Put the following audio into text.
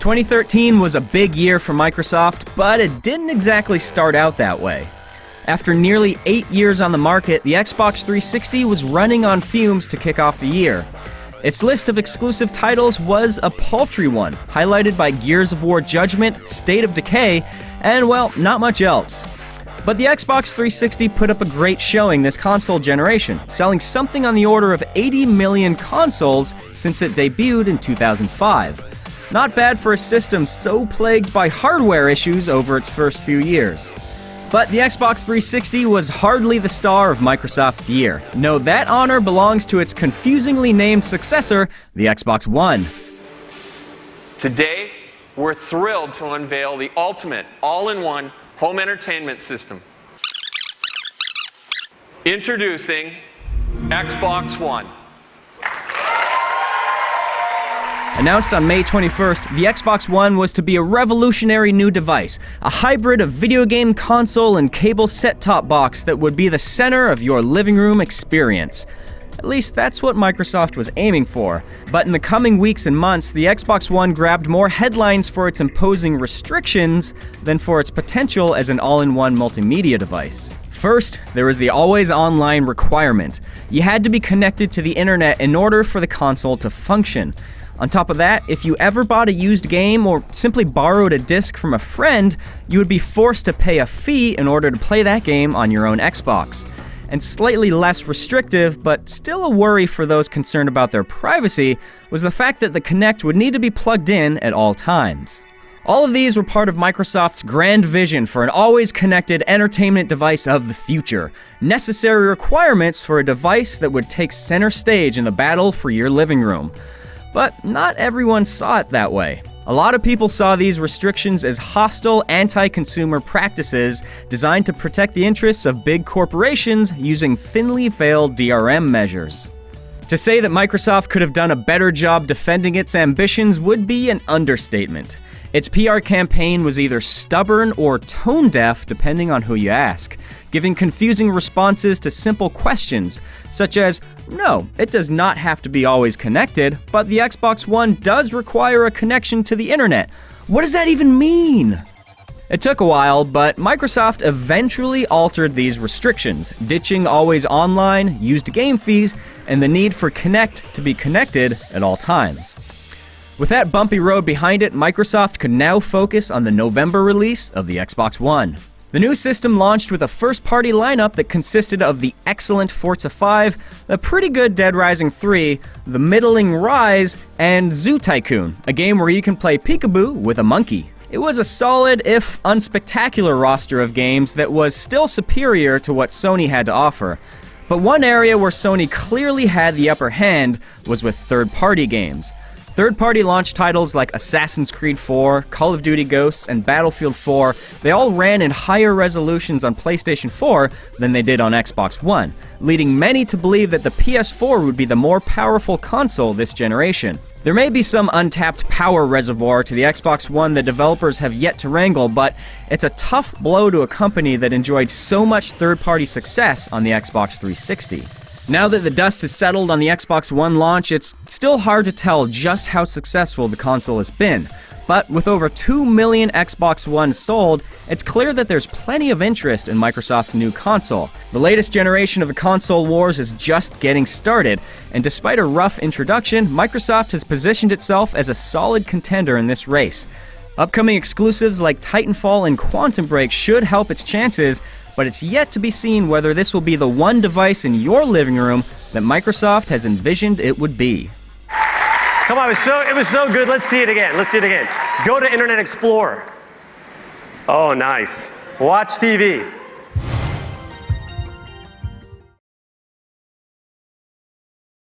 2013 was a big year for Microsoft, but it didn't exactly start out that way. After nearly 8 years on the market, the Xbox 360 was running on fumes to kick off the year. Its list of exclusive titles was a paltry one, highlighted by Gears of War Judgment, State of Decay, and, well, not much else. But the Xbox 360 put up a great showing this console generation, selling something on the order of 80 million consoles since it debuted in 2005. Not bad for a system so plagued by hardware issues over its first few years. But the Xbox 360 was hardly the star of Microsoft's year. No, that honor belongs to its confusingly named successor, the Xbox One. Today, we're thrilled to unveil the ultimate all-in-one home entertainment system. Introducing Xbox One. Announced on May 21st, the Xbox One was to be a revolutionary new device, a hybrid of video game console and cable set-top box that would be the center of your living room experience. At least that's what Microsoft was aiming for. But in the coming weeks and months, the Xbox One grabbed more headlines for its imposing restrictions than for its potential as an all-in-one multimedia device. First, there was the always-online requirement. You had to be connected to the internet in order for the console to function. On top of that, if you ever bought a used game or simply borrowed a disc from a friend, you would be forced to pay a fee in order to play that game on your own Xbox. And slightly less restrictive, but still a worry for those concerned about their privacy, was the fact that the Kinect would need to be plugged in at all times. All of these were part of Microsoft's grand vision for an always connected entertainment device of the future, necessary requirements for a device that would take center stage in the battle for your living room. But not everyone saw it that way. A lot of people saw these restrictions as hostile, anti-consumer practices designed to protect the interests of big corporations using thinly veiled DRM measures. To say that Microsoft could have done a better job defending its ambitions would be an understatement. Its PR campaign was either stubborn or tone-deaf, depending on who you ask, giving confusing responses to simple questions, such as, no, it does not have to be always connected, but the Xbox One does require a connection to the internet. What does that even mean? It took a while, but Microsoft eventually altered these restrictions, ditching always online, used game fees, and the need for Kinect to be connected at all times. With that bumpy road behind it, Microsoft could now focus on the November release of the Xbox One. The new system launched with a first-party lineup that consisted of the excellent Forza 5, the pretty good Dead Rising 3, the middling Rise, and Zoo Tycoon, a game where you can play peekaboo with a monkey. It was a solid, if unspectacular, roster of games that was still superior to what Sony had to offer. But one area where Sony clearly had the upper hand was with third-party games. Third-party launch titles like Assassin's Creed 4, Call of Duty Ghosts, and Battlefield 4, they all ran in higher resolutions on PlayStation 4 than they did on Xbox One, leading many to believe that the PS4 would be the more powerful console this generation. There may be some untapped power reservoir to the Xbox One that developers have yet to wrangle, but it's a tough blow to a company that enjoyed so much third-party success on the Xbox 360. Now that the dust has settled on the Xbox One launch, it's still hard to tell just how successful the console has been. But with over 2 million Xbox One sold, it's clear that there's plenty of interest in Microsoft's new console. The latest generation of the console wars is just getting started, and despite a rough introduction, Microsoft has positioned itself as a solid contender in this race. Upcoming exclusives like Titanfall and Quantum Break should help its chances, but it's yet to be seen whether this will be the one device in your living room that Microsoft has envisioned it would be. Come on, it was so good. Let's see it again. Let's see it again. Go to Internet Explorer. Oh, nice. Watch TV.